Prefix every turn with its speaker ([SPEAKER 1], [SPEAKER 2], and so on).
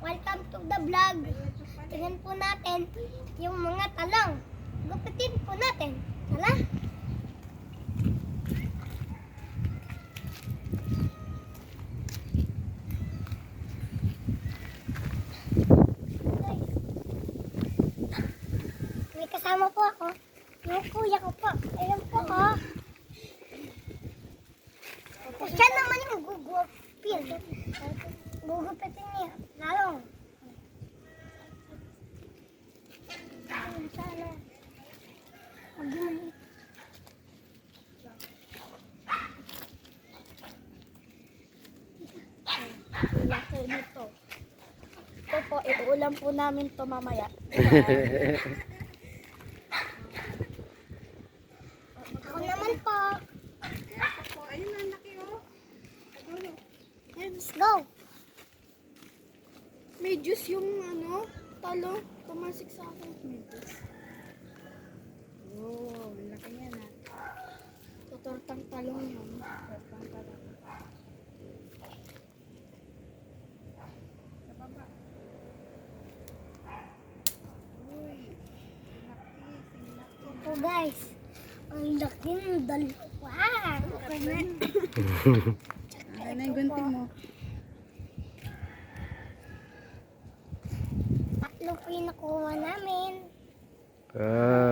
[SPEAKER 1] Welcome to the vlog. Tingnan po natin yung mga talong. Gupitin po natin. Tala. May kasama po ako. Yung kuya ko po. Ayun po oh. Siya naman yung gugupin. Gugupitin niya. Lalong. Sana. Mag-iman.
[SPEAKER 2] Laki nito. Ito po, iuulam po namin to mamaya.
[SPEAKER 1] Ako naman po.
[SPEAKER 2] Ayun na, laki oh.
[SPEAKER 1] Let's go.
[SPEAKER 2] May juice yung talo. Tumasik sa akin. May juice. Oh, laki yan ah. Tortang talong yun. Tortang talong. Sa baba. Uy, laki.
[SPEAKER 1] Ito guys. Ang laki ng dalawa. Okay na.
[SPEAKER 2] Ay na yung gunting mo.
[SPEAKER 1] Tatlo po yung nakuha namin.
[SPEAKER 3] Ah.